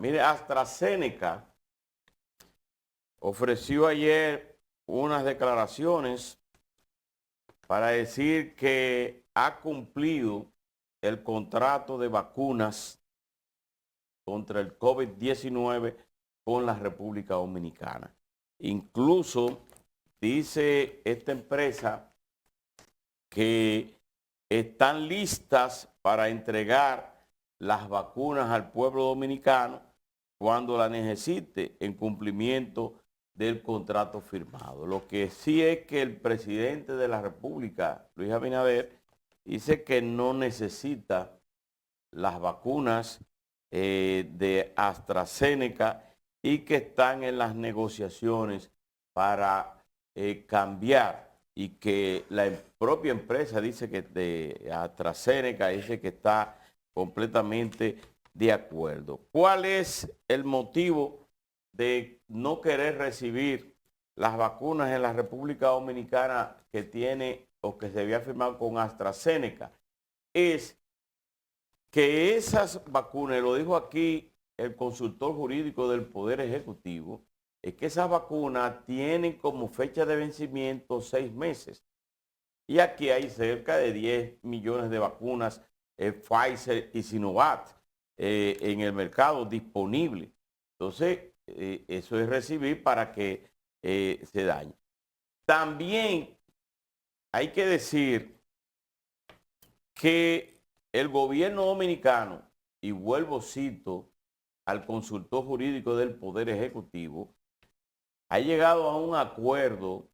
Mire, AstraZeneca ofreció ayer unas declaraciones para decir que ha cumplido el contrato de vacunas contra el COVID-19 con la República Dominicana. Incluso dice esta empresa que están listas para entregar las vacunas al pueblo dominicano cuando la necesite en cumplimiento del contrato firmado. Lo que sí es que el presidente de la República, Luis Abinader, dice que no necesita las vacunas de AstraZeneca y que están en las negociaciones para cambiar, y que la propia empresa dice que de AstraZeneca dice que está completamente de acuerdo. ¿Cuál es el motivo de no querer recibir las vacunas en la República Dominicana que tiene o que se había firmado con AstraZeneca? Es que esas vacunas, lo dijo aquí el consultor jurídico del Poder Ejecutivo, es que esas vacunas tienen como fecha de vencimiento 6 meses. Y aquí hay cerca de 10 millones de vacunas Pfizer y Sinovac en el mercado disponible. Entonces, eso es recibir para que se dañe. También hay que decir que el gobierno dominicano, y vuelvo cito al consultor jurídico del Poder Ejecutivo, ha llegado a un acuerdo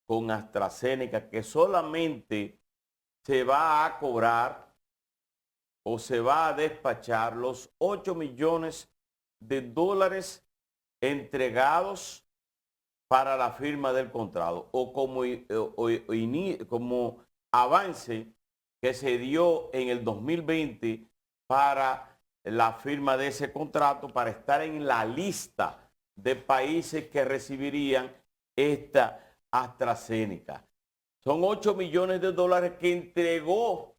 con AstraZeneca que solamente se va a cobrar o se va a despachar los 8 millones de dólares entregados para la firma del contrato o como avance que se dio en el 2020 para la firma de ese contrato, para estar en la lista de países que recibirían esta AstraZeneca. Son 8 millones de dólares que entregó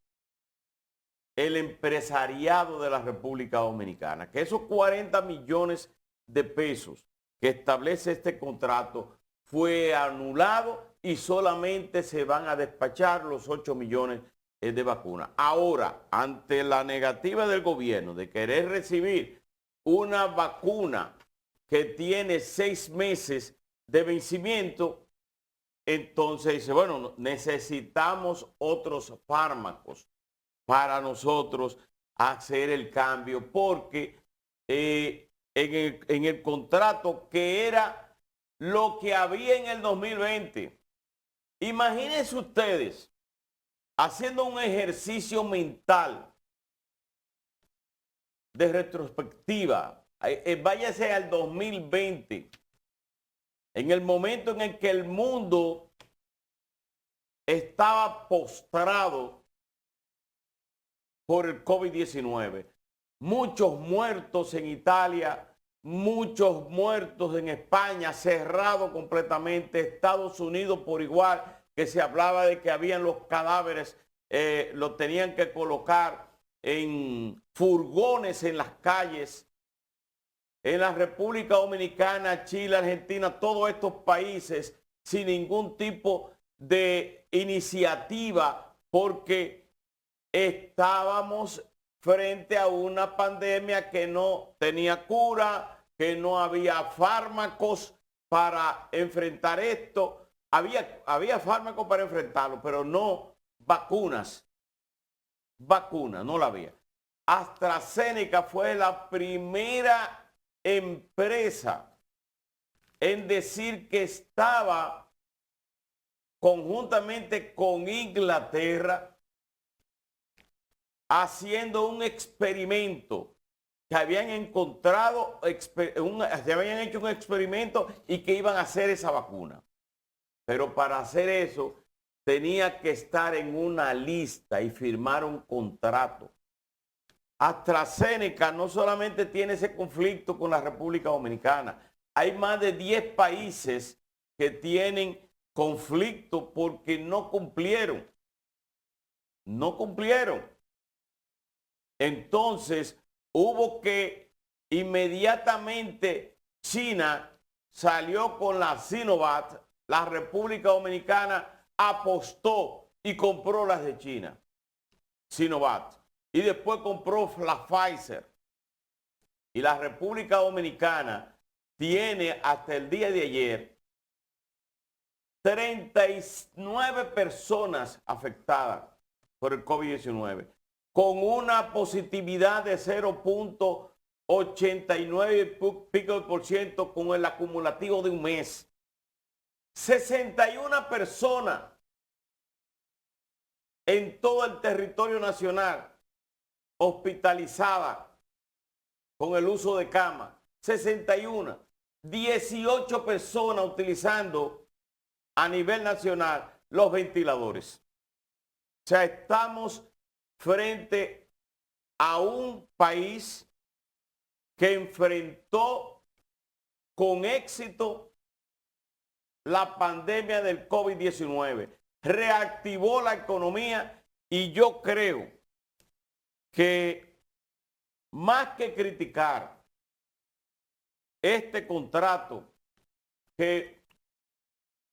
el empresariado de la República Dominicana. Que esos 40 millones de pesos que establece este contrato fue anulado y solamente se van a despachar los 8 millones de vacunas. Ahora, ante la negativa del gobierno de querer recibir una vacuna que tiene 6 meses de vencimiento, entonces dice, bueno, necesitamos otros fármacos para nosotros hacer el cambio, porque en el contrato que era lo que había en el 2020, imagínense ustedes haciendo un ejercicio mental de retrospectiva, váyase al 2020, en el momento en el que el mundo estaba postrado por el COVID-19. Muchos muertos en Italia, muchos muertos en España, cerrado completamente, Estados Unidos por igual, que se hablaba de que habían los cadáveres, los tenían que colocar en furgones en las calles. En la República Dominicana, Chile, Argentina, todos estos países sin ningún tipo de iniciativa, porque estábamos frente a una pandemia que no tenía cura, que no había fármacos para enfrentar esto. Había fármacos para enfrentarlo, pero no vacunas. Vacunas, no la había. AstraZeneca fue la primera empresa en decir que estaba conjuntamente con Inglaterra haciendo un experimento, que habían encontrado, se habían hecho un experimento y que iban a hacer esa vacuna. Pero para hacer eso tenía que estar en una lista y firmar un contrato. AstraZeneca no solamente tiene ese conflicto con la República Dominicana, hay más de 10 países que tienen conflicto porque no cumplieron. No cumplieron. Entonces hubo que inmediatamente China salió con la Sinovac, la República Dominicana apostó y compró las de China, Sinovac, y después compró la Pfizer. Y la República Dominicana tiene hasta el día de ayer 39 personas afectadas por el COVID-19, con una positividad de 0.89 pico por ciento con el acumulativo de un mes. 61 personas en todo el territorio nacional hospitalizadas con el uso de cama. 61. 18 personas utilizando a nivel nacional los ventiladores. O sea, estamos frente a un país que enfrentó con éxito la pandemia del COVID-19, reactivó la economía y yo creo que más que criticar este contrato, que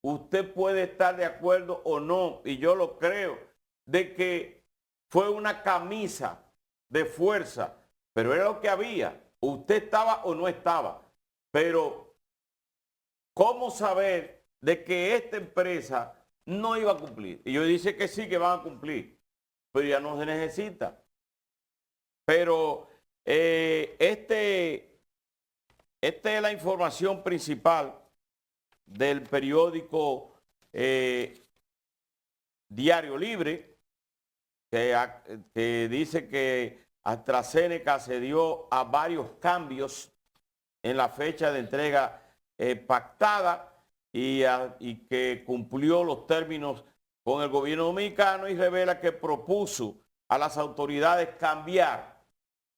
usted puede estar de acuerdo o no, y yo lo creo, de que fue una camisa de fuerza, pero era lo que había. Usted estaba o no estaba. Pero, ¿cómo saber de que esta empresa no iba a cumplir? Y yo dice que sí, que van a cumplir, pero ya no se necesita. Pero esta es la información principal del periódico Diario Libre, que dice que AstraZeneca se dio a varios cambios en la fecha de entrega pactada y que cumplió los términos con el gobierno dominicano, y revela que propuso a las autoridades cambiar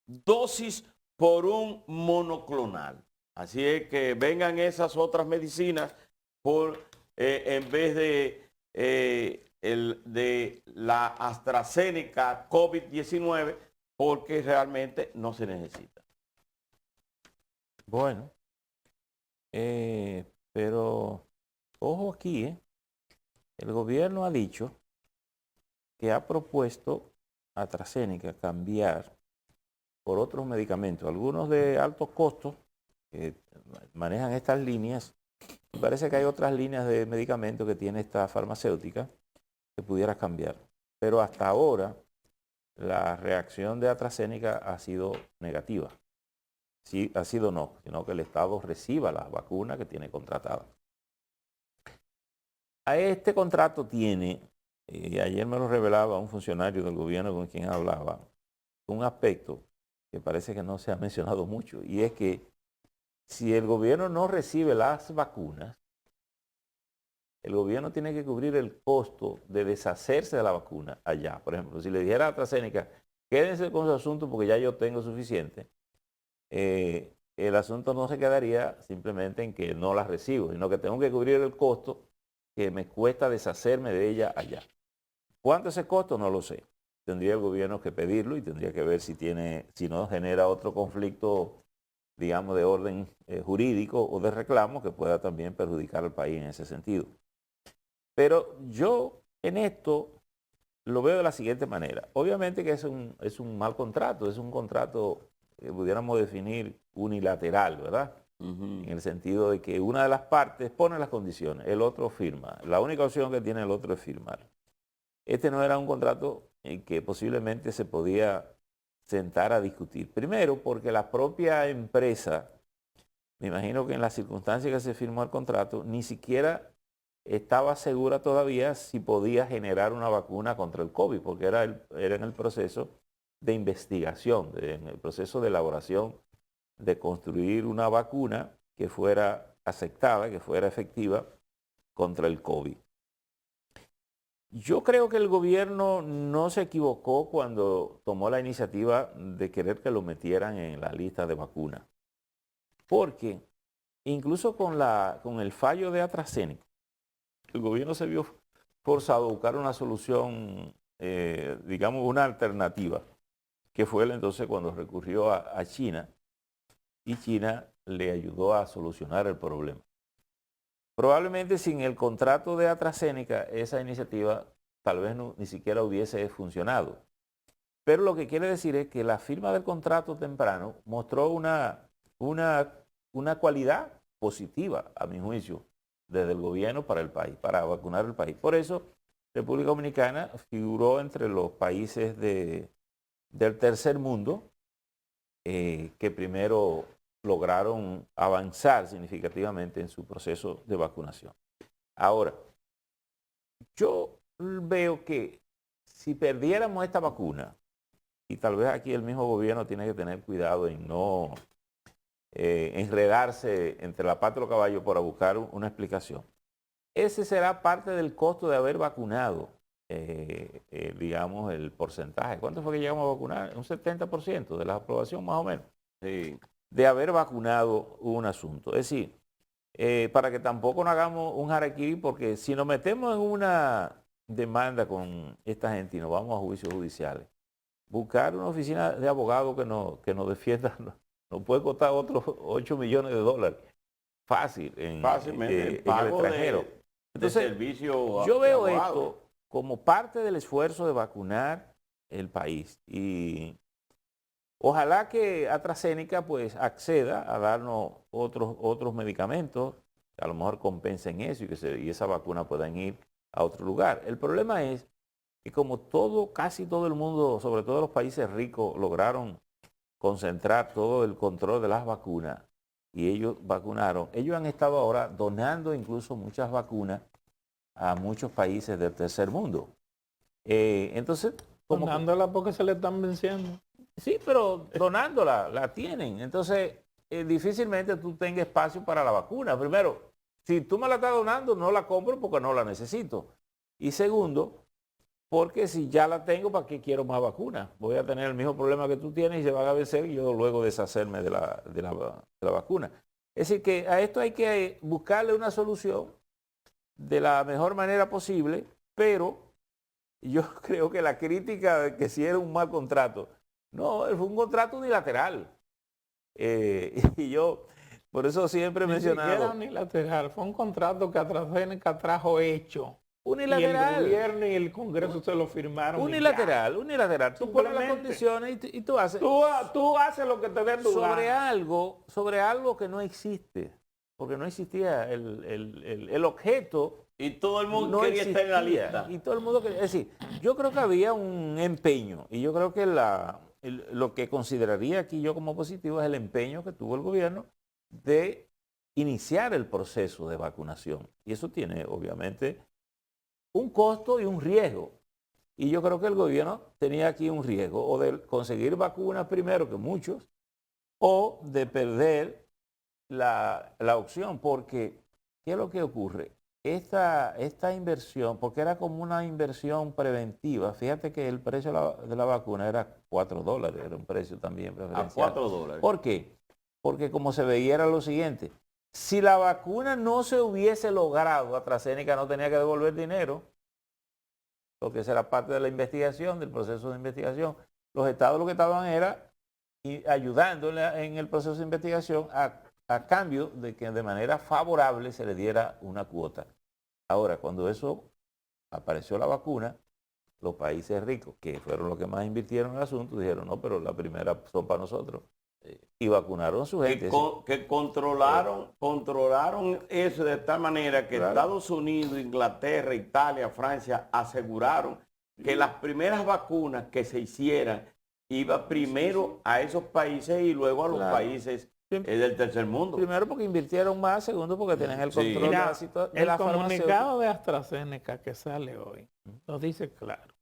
dosis por un monoclonal. Así es que vengan esas otras medicinas en vez de la AstraZeneca COVID-19, porque realmente no se necesita. Bueno, pero ojo aquí, el gobierno ha dicho que ha propuesto a AstraZeneca cambiar por otros medicamentos, algunos de alto costo que manejan estas líneas. Parece que hay otras líneas de medicamentos que tiene esta farmacéutica que pudiera cambiar. Pero hasta ahora la reacción de AstraZeneca ha sido negativa. Sí, ha sido no, sino que el Estado reciba las vacunas que tiene contratadas. A este contrato tiene, y ayer me lo revelaba un funcionario del gobierno con quien hablaba, un aspecto que parece que no se ha mencionado mucho, y es que si el gobierno no recibe las vacunas, el gobierno tiene que cubrir el costo de deshacerse de la vacuna allá. Por ejemplo, si le dijera a AstraZeneca, quédense con su asunto porque ya yo tengo suficiente, el asunto no se quedaría simplemente en que no la recibo, sino que tengo que cubrir el costo que me cuesta deshacerme de ella allá. ¿Cuánto es ese costo? No lo sé. Tendría el gobierno que pedirlo y tendría que ver si no genera otro conflicto, digamos, de orden jurídico o de reclamo que pueda también perjudicar al país en ese sentido. Pero yo en esto lo veo de la siguiente manera. Obviamente que es un mal contrato, es un contrato que pudiéramos definir unilateral, ¿verdad? En el sentido de que una de las partes pone las condiciones, el otro firma. La única opción que tiene el otro es firmar. Este no era un contrato en que posiblemente se podía sentar a discutir. Primero, porque la propia empresa, me imagino que en las circunstancias que se firmó el contrato, ni siquiera estaba segura todavía si podía generar una vacuna contra el COVID, porque era en el proceso de investigación, en el proceso de elaboración de construir una vacuna que fuera aceptada, que fuera efectiva contra el COVID. Yo creo que el gobierno no se equivocó cuando tomó la iniciativa de querer que lo metieran en la lista de vacunas, porque incluso con el fallo de AstraZeneca, el gobierno se vio forzado a buscar una solución, digamos, una alternativa, que fue entonces cuando recurrió a China y China le ayudó a solucionar el problema. Probablemente sin el contrato de AstraZeneca esa iniciativa tal vez ni siquiera hubiese funcionado. Pero lo que quiere decir es que la firma del contrato temprano mostró una cualidad positiva, a mi juicio, desde el gobierno para el país, para vacunar el país. Por eso, República Dominicana figuró entre los países del tercer mundo que primero lograron avanzar significativamente en su proceso de vacunación. Ahora, yo veo que si perdiéramos esta vacuna, y tal vez aquí el mismo gobierno tiene que tener cuidado en no enredarse entre la pata y los caballos para buscar una explicación. Ese será parte del costo de haber vacunado, digamos, el porcentaje. ¿Cuánto fue que llegamos a vacunar? Un 70% de la aprobación más o menos. Sí, de haber vacunado un asunto. Es decir, para que tampoco nos hagamos un harakiri, porque si nos metemos en una demanda con esta gente y nos vamos a juicios judiciales, buscar una oficina de abogados que nos defienda nos puede costar otros 8 millones de dólares. Fácil. Fácilmente. En el extranjero. Entonces, servicio yo veo esto como parte del esfuerzo de vacunar el país. Y ojalá que AstraZeneca pues acceda a darnos otros medicamentos, que a lo mejor compensen eso y esa vacuna puedan ir a otro lugar. El problema es que como casi todo el mundo, sobre todo los países ricos, lograron concentrar todo el control de las vacunas y ellos vacunaron, ellos han estado ahora donando incluso muchas vacunas a muchos países del tercer mundo. Entonces, donándola porque se le están venciendo. Sí, pero donándola, la tienen. Entonces, difícilmente tú tengas espacio para la vacuna. Primero, si tú me la estás donando, no la compro porque no la necesito. Y segundo, porque si ya la tengo, ¿para qué quiero más vacunas? Voy a tener el mismo problema que tú tienes y se van a vencer y yo luego deshacerme de la vacuna. Es decir, que a esto hay que buscarle una solución de la mejor manera posible, pero yo creo que la crítica de que si era un mal contrato, no, fue un contrato unilateral. Y yo, por eso siempre he mencionado... Ni siquiera unilateral, fue un contrato que AstraZeneca trajo hecho. Unilateral. Y el gobierno y el Congreso se lo firmaron. Unilateral. Tú pones las condiciones y tú haces... Tú haces lo que te dé tu gana. Sobre algo que no existe. Porque no existía el objeto. Y todo el mundo no quería estar en la lista. Y todo el mundo quería... Es decir, yo creo que había un empeño. Y yo creo que lo que consideraría aquí yo como positivo es el empeño que tuvo el gobierno de iniciar el proceso de vacunación. Y eso tiene, obviamente, un costo y un riesgo. Y yo creo que el gobierno tenía aquí un riesgo, o de conseguir vacunas primero que muchos, o de perder la opción, porque ¿qué es lo que ocurre? Esta inversión, porque era como una inversión preventiva, fíjate que el precio de la vacuna era $4, era un precio también preferencial. A $4. ¿Por qué? Porque como se veía era lo siguiente, si la vacuna no se hubiese logrado, AstraZeneca no tenía que devolver dinero, porque esa era parte de la investigación, del proceso de investigación. Los estados lo que estaban era ayudando en el proceso de investigación a cambio de que de manera favorable se le diera una cuota. Ahora, cuando eso apareció la vacuna, los países ricos, que fueron los que más invirtieron en el asunto, dijeron, no, pero la primera son para nosotros. Y vacunaron a su gente. Que controlaron eso de tal manera que Estados Unidos, Inglaterra, Italia, Francia aseguraron que las primeras vacunas que se hicieran iba primero a esos países y luego a los países del tercer mundo. Primero porque invirtieron más, segundo porque tenían el control de la situación. El comunicado de AstraZeneca que sale hoy lo dice claro.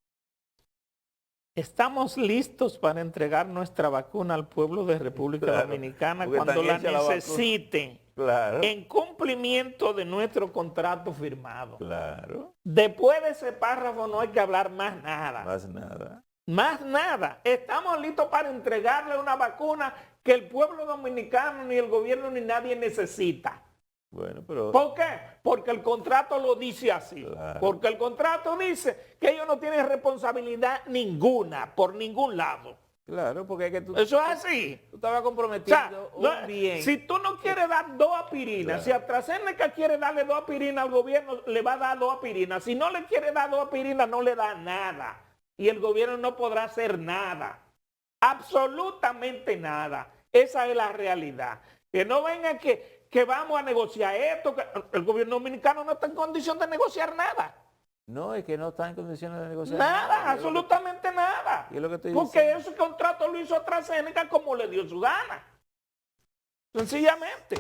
Estamos listos para entregar nuestra vacuna al pueblo de República Dominicana cuando la necesiten, en cumplimiento de nuestro contrato firmado. Claro. Después de ese párrafo no hay que hablar más nada. Más nada. Más nada. Estamos listos para entregarle una vacuna que el pueblo dominicano, ni el gobierno, ni nadie necesita. Bueno, pero... ¿Por qué? Porque el contrato lo dice así. Claro. Porque el contrato dice que ellos no tienen responsabilidad ninguna, por ningún lado. Claro, porque es que tú... Eso es así. Tú estabas comprometiendo un bien. Si tú no quieres dar 2 aspirinas, si AstraZeneca quiere darle 2 aspirinas al gobierno, le va a dar 2 aspirinas. Si no le quiere dar 2 aspirinas, no le da nada. Y el gobierno no podrá hacer nada. Absolutamente nada. Esa es la realidad. Que no vengan que vamos a negociar esto. Que el gobierno dominicano no está en condición de negociar nada. No, es que no está en condiciones de negociar. Nada, absolutamente nada. Y es lo que estoy Porque diciendo. ese contrato lo hizo AstraZeneca como le dio su gana. Sencillamente.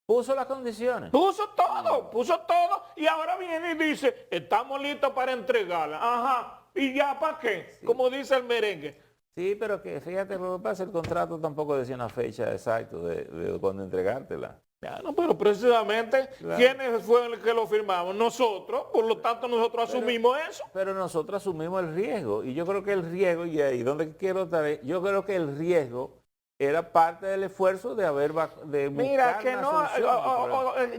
Puso las condiciones. Puso todo. Y ahora viene y dice, estamos listos para entregarla. Ajá. ¿Y ya para qué? Sí. Como dice el merengue. Sí, pero que fíjate lo que pasa, el contrato tampoco decía una fecha exacta de cuándo entregártela. No, pero precisamente, claro. ¿Quiénes fueron los que lo firmamos? Nosotros, por lo tanto nosotros asumimos eso. Pero nosotros asumimos el riesgo, y yo creo que el riesgo, y ahí donde quiero estar, yo creo que el riesgo era parte del esfuerzo de haber de Mira, que no,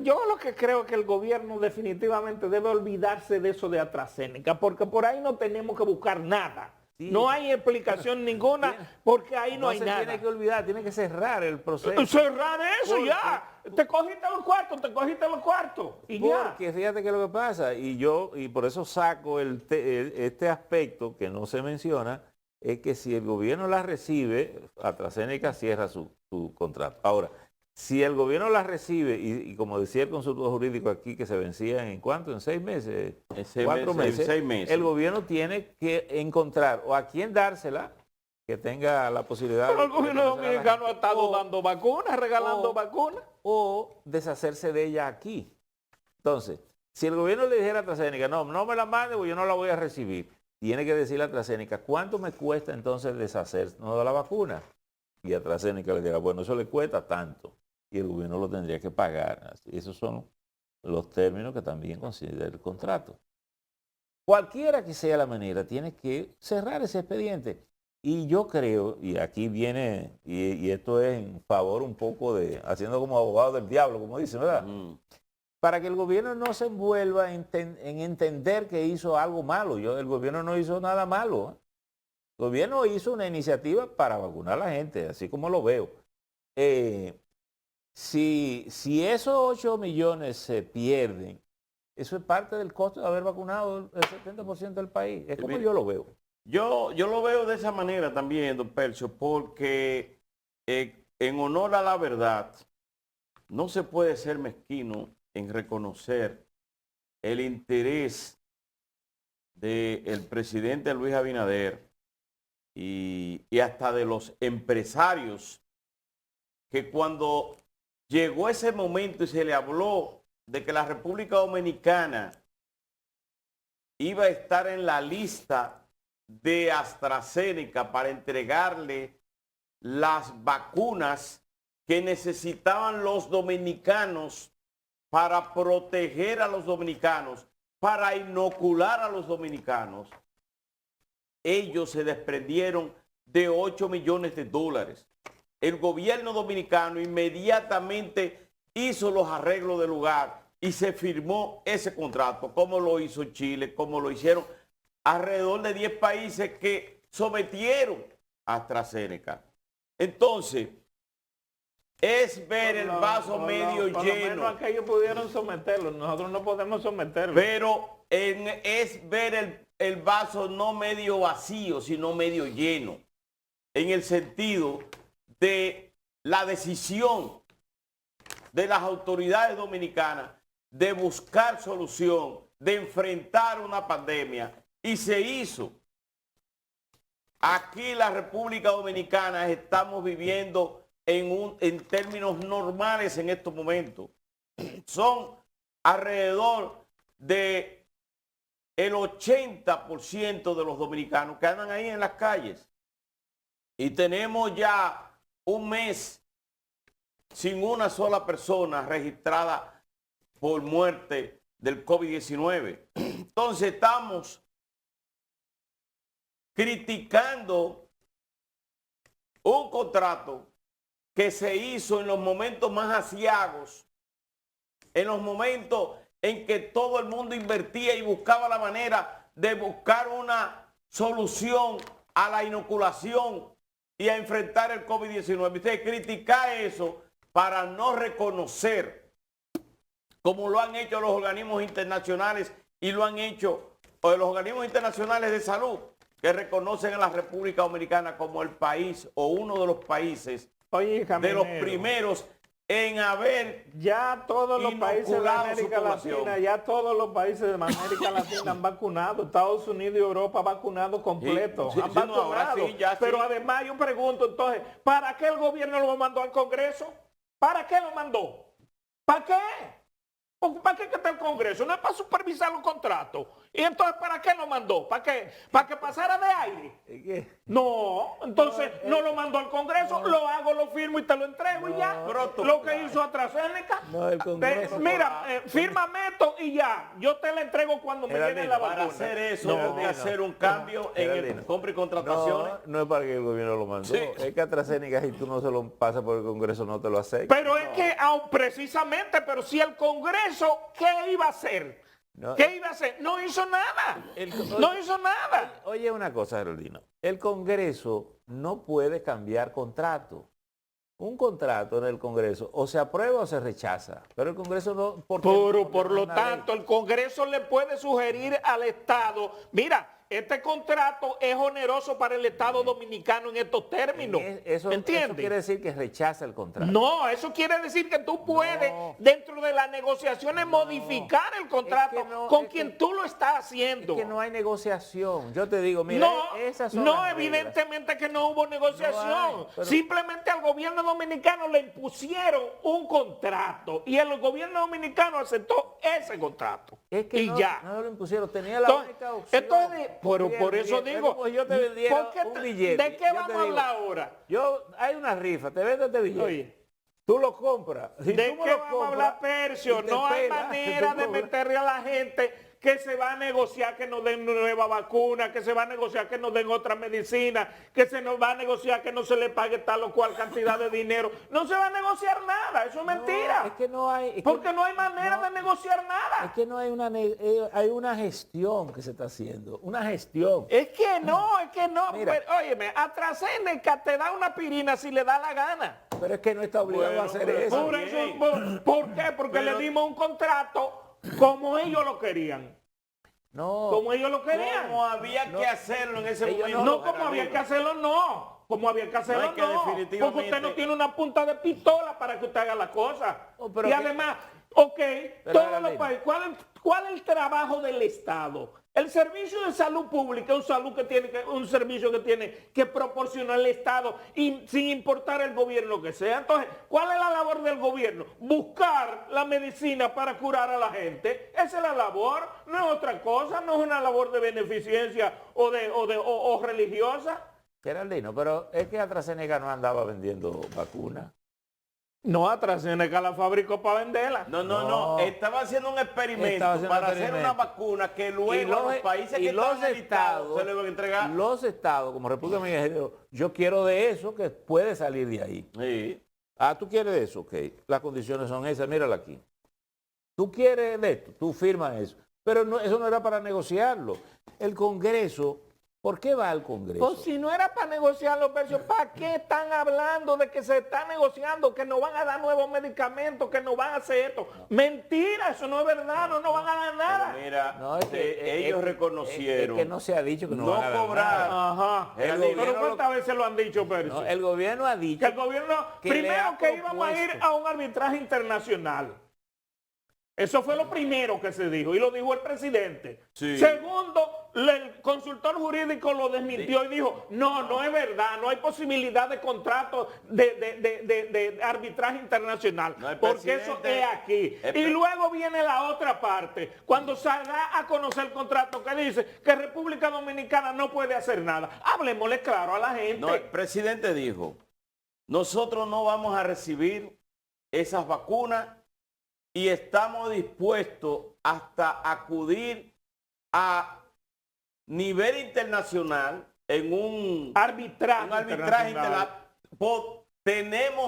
yo lo que creo es que el gobierno definitivamente debe olvidarse de eso de AstraZeneca, porque por ahí no tenemos que buscar nada. Sí. No hay explicación ninguna porque ahí no hay nada. Tiene que olvidar, tiene que cerrar el proceso. Cerrar eso ya. Te cogiste los cuartos y ya. Porque fíjate que lo que pasa, y por eso saco este aspecto que no se menciona, es que si el gobierno la recibe, AstraZeneca cierra su contrato. Ahora, si el gobierno la recibe, y como decía el consultor jurídico aquí, que se vencía en ¿cuánto? ¿En 6 meses? 4 meses. 6 meses. El gobierno tiene que encontrar o a quién dársela, que tenga la posibilidad... Pero el gobierno dominicano ha estado dando vacunas, regalando vacunas. O deshacerse de ella aquí. Entonces, si el gobierno le dijera a AstraZeneca, no me la mande porque yo no la voy a recibir, tiene que decirle a AstraZeneca, ¿cuánto me cuesta entonces deshacernos de la vacuna? Y AstraZeneca le dirá, bueno, eso le cuesta tanto. Y el gobierno lo tendría que pagar. Esos son los términos que también considera el contrato. Cualquiera que sea la manera, tiene que cerrar ese expediente. Y yo creo, y aquí viene, y esto es en favor un poco de, haciendo como abogado del diablo, como dicen, ¿verdad? Para que el gobierno no se envuelva en entender que hizo algo malo. El gobierno no hizo nada malo. El gobierno hizo una iniciativa para vacunar a la gente, así como lo veo. Si esos 8 millones se pierden, eso es parte del costo de haber vacunado el 70% del país. Es como yo lo veo. Yo lo veo de esa manera también, don Percio, porque en honor a la verdad, no se puede ser mezquino en reconocer el interés del presidente Luis Abinader y hasta de los empresarios, que cuando llegó ese momento y se le habló de que la República Dominicana iba a estar en la lista de AstraZeneca para entregarle las vacunas que necesitaban los dominicanos para proteger a los dominicanos, para inocular a los dominicanos, ellos se desprendieron de 8 millones de dólares. El gobierno dominicano inmediatamente hizo los arreglos del lugar y se firmó ese contrato, como lo hizo Chile, como lo hicieron alrededor de 10 países que sometieron a AstraZeneca. Entonces, es ver el vaso medio lleno. Por lo menos aquellos pudieron someterlo, nosotros no podemos someterlo. Pero es ver el vaso no medio vacío, sino medio lleno, en el sentido de la decisión de las autoridades dominicanas de buscar solución, de enfrentar una pandemia, y se hizo. Aquí en la República Dominicana estamos viviendo en términos normales en estos momentos. Son alrededor de el 80% de los dominicanos que andan ahí en las calles. Y tenemos ya un mes sin una sola persona registrada por muerte del COVID-19. Entonces estamos criticando un contrato que se hizo en los momentos más aciagos, en los momentos en que todo el mundo invertía y buscaba la manera de buscar una solución a la inoculación y a enfrentar el COVID-19. Usted critica eso para no reconocer, como lo han hecho los organismos internacionales y lo han hecho los organismos internacionales de salud, que reconocen a la República Dominicana como el país o uno de los países de los primeros en haber ya todos los países de inoculado su América población. Latina, ya todos los países de América Latina han vacunado, Estados Unidos y Europa han vacunado completo, Sí, sí, han sí, no, vacunado. ahora sí, ya Pero sí. además yo pregunto entonces, ¿para qué el gobierno lo mandó al Congreso? ¿Para qué lo mandó? ¿Para qué? ¿Para qué está el Congreso? No es para supervisar los contratos. ¿Y entonces para qué lo mandó? ¿Para qué? ¿Para que pasara de aire? No, entonces no lo mandó al Congreso, lo hago, lo firmo y te lo entrego y ya. Lo que hizo AstraZeneca. No, el Congreso. Mira, fírmame esto y ya. Yo te la entrego cuando me llegue la vacuna. Para hacer eso, No, hay que hacer un cambio en el compra y contrataciones. No es para que el gobierno lo mandó. Sí. Es que AstraZeneca, si tú no se lo pasas por el Congreso, no te lo acepta. Pero es que, precisamente, pero si el Congreso, ¿qué iba a hacer? No, ¿Qué iba a hacer? No hizo nada. No hizo nada. Oye, una cosa, Geraldino. El Congreso no puede cambiar contrato. Un contrato en el Congreso o se aprueba o se rechaza. Pero el Congreso no... Por lo tanto, el Congreso le puede sugerir al Estado, mira, este contrato es oneroso para el Estado dominicano en estos términos. Eso ¿Entiendes? quiere decir que rechaza el contrato. No, eso quiere decir que tú puedes, dentro de las negociaciones, modificar el contrato con quien tú lo estás haciendo. Es que no hay negociación. Yo te digo, mira, esas son las reglas. Evidentemente que no hubo negociación. No hay, Simplemente al gobierno dominicano le impusieron un contrato y el gobierno dominicano aceptó ese contrato. Es que y ya. No lo impusieron, tenía la única opción. Entonces, pero por eso digo, pues yo te vendiera un billete. ¿de qué vamos a hablar ahora? Hay una rifa, te vendo este billete. Oye, tú lo compras. Si ¿de tú me qué lo vamos a hablar, Percio? y te No hay pela, manera tú de cobras. meterle a la gente que se va a negociar que nos den nueva vacuna, que se va a negociar que nos den otra medicina, que se nos va a negociar que no se le pague tal o cual cantidad de dinero. No se va a negociar nada, eso es mentira. Es que no hay... Porque no hay manera de negociar nada. Es que no hay hay una gestión que se está haciendo. Una gestión. Es que no. Mira. Pero, óyeme, AstraZeneca te da una aspirina si le da la gana. Pero es que no está obligado a hacer eso. ¿Por qué? Porque le dimos un contrato como ellos lo querían. No. Como ellos lo querían. Como había que hacerlo en ese momento. No, como había que hacerlo, no. Como había que hacerlo, No, es que no. definitivamente- Porque usted no tiene una punta de pistola para que usted haga la cosa. Pero Y que- además, todos los Geraldino. países, ¿cuál es el trabajo del Estado? El servicio de salud pública es un servicio que tiene que proporcionar el Estado y sin importar el gobierno que sea. Entonces, ¿cuál es la labor del gobierno? Buscar la medicina para curar a la gente. Esa es la labor, no es otra cosa, no es una labor de beneficencia o religiosa. Geraldino, pero es que AstraZeneca no andaba vendiendo vacunas. No, AstraZeneca la fabricó para venderla. No. Estaba haciendo un experimento para hacer una vacuna que luego a los países que estaban necesitados se le van a entregar. Los estados, como República Dominicana, yo quiero de eso que puede salir de ahí. Sí. Ah, tú quieres de eso, ok. Las condiciones son esas, mírala aquí. Tú quieres de esto, tú firmas eso. Pero no, eso no era para negociarlo. El Congreso, ¿por qué va al Congreso? Pues si no era para negociar los precios, ¿para qué están hablando de que se está negociando, que nos van a dar nuevos medicamentos, que nos van a hacer esto? Mentira, eso no es verdad, no nos van a dar nada. Pero mira, No, es que, ellos reconocieron. Es que no se ha dicho que no, No van a dar cobrar. nada. Ajá. El Pero gobierno ¿cuántas veces lo han dicho, Percio? No, el gobierno ha dicho Que el gobierno, que le primero ha que íbamos a ir propuesto. a un arbitraje internacional. Eso fue lo primero que se dijo y lo dijo el presidente. Sí. Segundo, el consultor jurídico lo desmintió y dijo, no es verdad, no hay posibilidad de contrato de arbitraje internacional, No, el porque eso presidente- es aquí. Y luego viene la otra parte, cuando se da a conocer el contrato que dice que República Dominicana no puede hacer nada. Hablemosle claro a la gente. No, el presidente dijo, nosotros no vamos a recibir esas vacunas y estamos dispuestos hasta acudir a nivel internacional en un arbitraje arbitraje internacional. internacional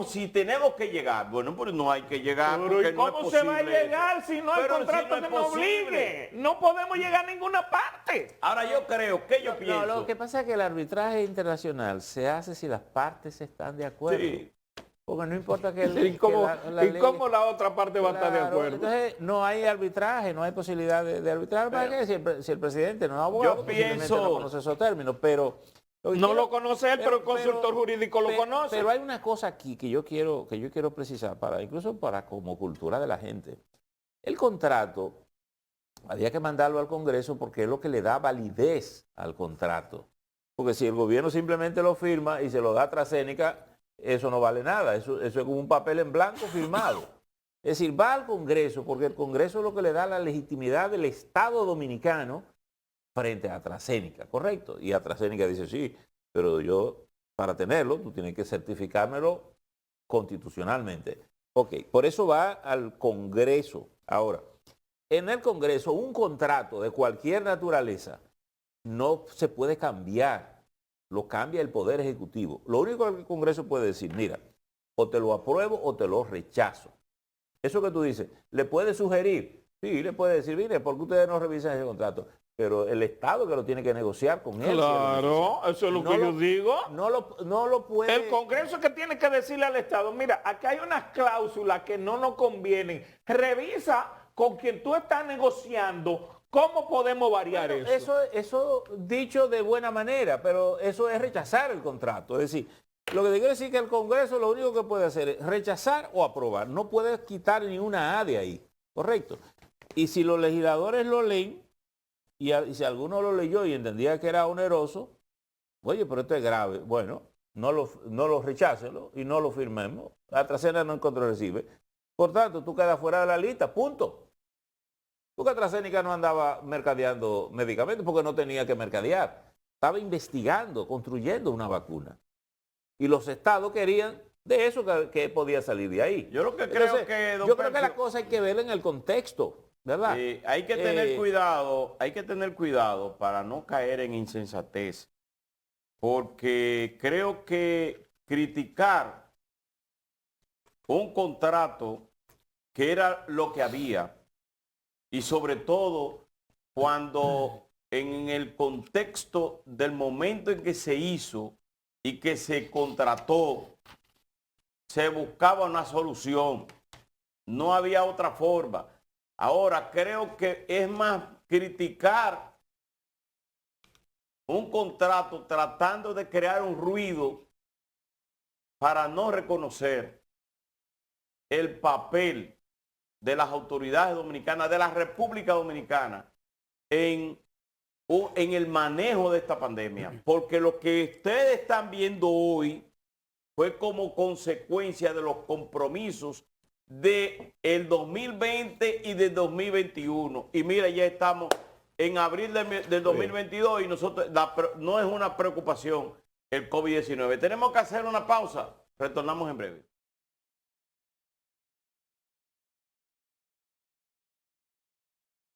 si tenemos que llegar, bueno, pues no hay que llegar. Pero porque ¿y cómo no es se va a posible llegar eso. si no hay Pero contrato si que no es nos posible. obligue? No podemos llegar a ninguna parte. Ahora yo creo que yo pienso. No, lo que pasa es que el arbitraje internacional se hace si las partes están de acuerdo. Sí. Porque no importa que, ¿Y cómo, ley- cómo la otra parte va a estar de Claro, acuerdo? entonces no hay arbitraje, no hay posibilidad de arbitrar. ¿Para qué? Si el presidente no es abogado, Yo posiblemente pienso- no conoce esos términos, pero... No lo conoce él, pero el consultor jurídico lo conoce. Pero hay una cosa aquí que yo quiero precisar, incluso para como cultura de la gente. El contrato había que mandarlo al Congreso porque es lo que le da validez al contrato. Porque si el gobierno simplemente lo firma y se lo da a AstraZeneca, eso no vale nada. Eso es como un papel en blanco firmado. Es decir, va al Congreso porque el Congreso es lo que le da la legitimidad del Estado dominicano frente a AstraZeneca, ¿correcto? Y AstraZeneca dice, sí, pero yo, para tenerlo, tú tienes que certificármelo constitucionalmente. Ok, por eso va al Congreso. Ahora, en el Congreso, un contrato de cualquier naturaleza no se puede cambiar. Lo cambia el Poder Ejecutivo. Lo único que el Congreso puede decir, mira, o te lo apruebo o te lo rechazo. Eso que tú dices, ¿le puede sugerir? Sí, le puede decir, mire, ¿por qué ustedes no revisan ese contrato? Pero el Estado que lo tiene que negociar con él. Claro, eso es lo que yo digo. No lo puede... El Congreso que tiene que decirle al Estado, mira, aquí hay unas cláusulas que no nos convienen. Revisa con quien tú estás negociando cómo podemos variar Bueno, eso. eso dicho de buena manera, pero eso es rechazar el contrato. Es decir, lo que te quiero decir es que el Congreso lo único que puede hacer es rechazar o aprobar. No puede quitar ni una A de ahí, ¿correcto? Y si los legisladores lo leen, y si alguno lo leyó y entendía que era oneroso, oye, pero esto es grave. Bueno, no lo rechácelo y no lo firmemos. La AstraZeneca no encontró recibe. Por tanto, tú quedas fuera de la lista, punto. Porque AstraZeneca no andaba mercadeando medicamentos porque no tenía que mercadear. Estaba investigando, construyendo una vacuna. Y los estados querían de eso que podía salir de ahí. Yo lo que creo Entonces, que, don yo creo que Percio, la cosa hay que verla en el contexto, ¿verdad? hay que tener cuidado para no caer en insensatez. Porque creo que criticar un contrato que era lo que había, y sobre todo cuando en el contexto del momento en que se hizo y que se contrató, se buscaba una solución, no había otra forma. Ahora creo que es más criticar un contrato tratando de crear un ruido para no reconocer el papel de las autoridades dominicanas, de la República Dominicana, en el manejo de esta pandemia. Porque lo que ustedes están viendo hoy fue como consecuencia de los compromisos del 2020 y del 2021. Y mira, ya estamos en abril del 2022 y nosotros no es una preocupación el COVID-19. Tenemos que hacer una pausa. Retornamos en breve.